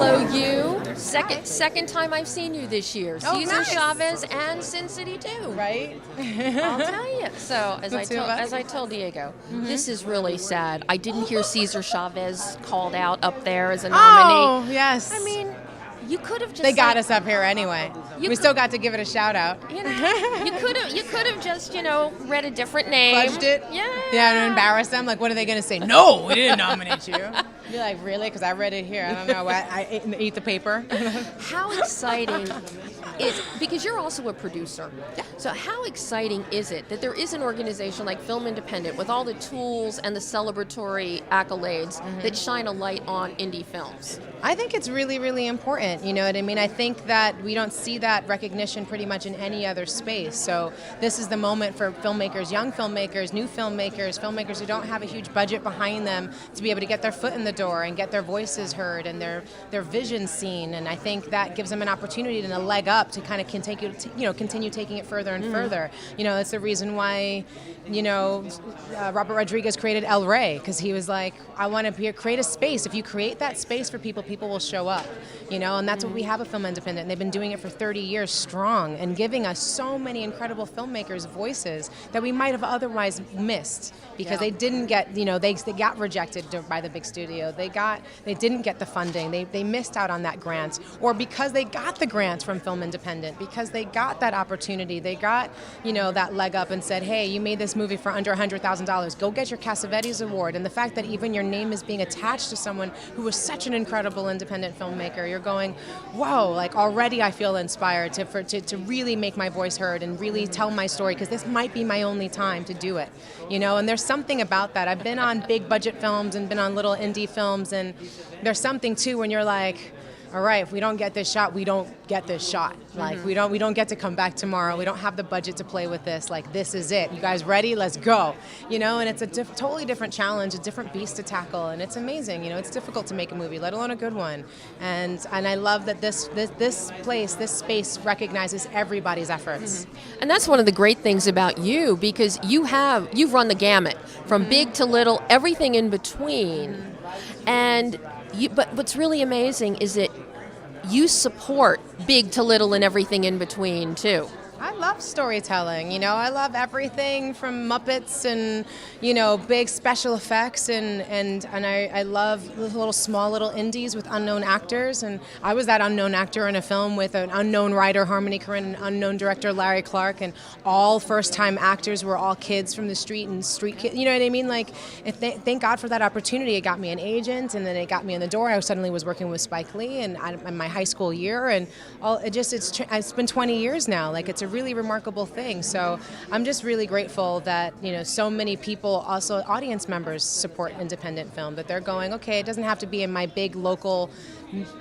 follow you. Second time I've seen you this year. Oh, Cesar nice. Chavez and Sin City 2. Right? I'll tell you. So as I told Diego, this is really sad. I didn't hear Cesar Chavez called out up there as a nominee. Oh, yes. I mean, you could have just. They got us up here anyway. We still got to give it a shout out. You know, you could have just read a different name. Fudged it. Yeah. Yeah, and embarrass them. Like, what are they going to say? No, we didn't nominate you. You're like, really? Because I read it here. I don't know. I ate the paper. How exciting is, because you're also a producer. Yeah. So how exciting is it that there is an organization like Film Independent with all the tools and the celebratory accolades that shine a light on indie films? I think it's really, really important. You know what I mean? I think that we don't see that recognition pretty much in any other space. So this is the moment for filmmakers, young filmmakers, new filmmakers, filmmakers who don't have a huge budget behind them to be able to get their foot in the door and get their voices heard and their vision seen. And I think that gives them an opportunity and a leg up to kind of continue taking it further and further. You know, it's the reason why, Robert Rodriguez created El Rey, because he was like, I want to create a space. If you create that space for people, people will show up, and that's what we have at Film Independent. And they've been doing it for 30 years strong and giving us so many incredible filmmakers voices that we might have otherwise missed because they didn't get, they got rejected by the big studio. They didn't get the funding. They missed out on that grant, or because they got the grant from Film Independent, because they got that opportunity, they got, that leg up and said, hey, you made this movie for under $100,000. Go get your Cassavetes Award. And the fact that even your name is being attached to someone who was such an incredible independent filmmaker, you're going, whoa, like already I feel inspired to really make my voice heard and really tell my story, because this might be my only time to do it, and there's something about that. I've been on big budget films and been on little indie films, and there's something too when you're like, all right, if we don't get this shot, we don't get this shot. Like, we don't get to come back tomorrow. We don't have the budget to play with this. Like, this is it. You guys ready? Let's go. And it's a totally different challenge, a different beast to tackle, and it's amazing. It's difficult to make a movie, let alone a good one. And I love that this space recognizes everybody's efforts. And that's one of the great things about you, because you've run the gamut from big to little, everything in between. And but what's really amazing is that you support big to little and everything in between, too. I love storytelling, I love everything from Muppets and, big special effects and I love small little indies with unknown actors, and I was that unknown actor in a film with an unknown writer, Harmony Korine, an unknown director, Larry Clark, and all first-time actors were all kids from the street and street kids, you know what I mean? Like, thank God for that opportunity. It got me an agent, and then it got me in the door. I suddenly was working with Spike Lee in my high school year, and it's been 20 years now. Like, it's a really remarkable thing. So I'm just really grateful that so many people, also audience members, support independent film, that they're going, okay, it doesn't have to be in my big local,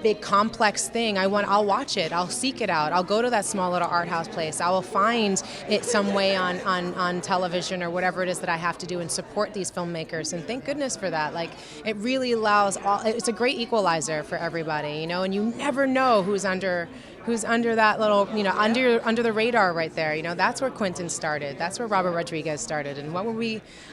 big complex thing. I'll watch it. I'll seek it out. I'll go to that small little art house place. I will find it some way on television or whatever it is that I have to do, and support these filmmakers. And thank goodness for that. Like, it really allows it's a great equalizer for everybody, and you never know who's under that little, under the radar right there. That's where Quentin started. That's where Robert Rodriguez started. And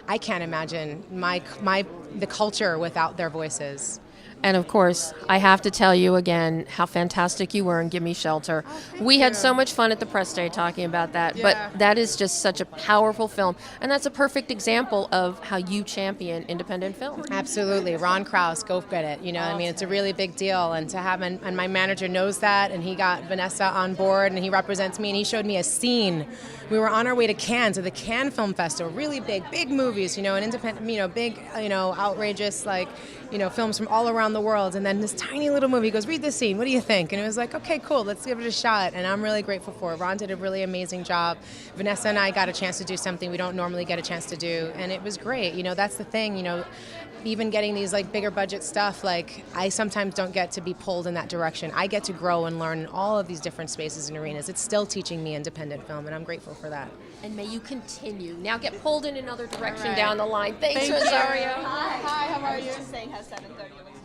I can't imagine the culture without their voices. And of course, I have to tell you again how fantastic you were in Gimme Shelter. We had so much fun at the press day talking about that, but that is just such a powerful film. And that's a perfect example of how you champion independent film. Absolutely. Ron Krause, go get it. It's a really big deal. And to have, and my manager knows that, and he got Vanessa on board, and he represents me, and he showed me a scene. We were on our way to Cannes, to the Cannes Film Festival, really big movies, and independent, big, outrageous, films from all around the world. And then this tiny little movie goes, read this scene, what do you think? And it was like, okay, cool, let's give it a shot. And I'm really grateful for it. Ron did a really amazing job. Vanessa and I got a chance to do something we don't normally get a chance to do, and it was great. That's the thing, even getting these bigger budget stuff, I sometimes don't get to be pulled in that direction. I get to grow and learn in all of these different spaces and arenas. It's still teaching me independent film, and I'm grateful for that. And may you continue. Now get pulled in another direction down the line. Thanks, Rosario. Hi, how are you? Just saying how 7:30.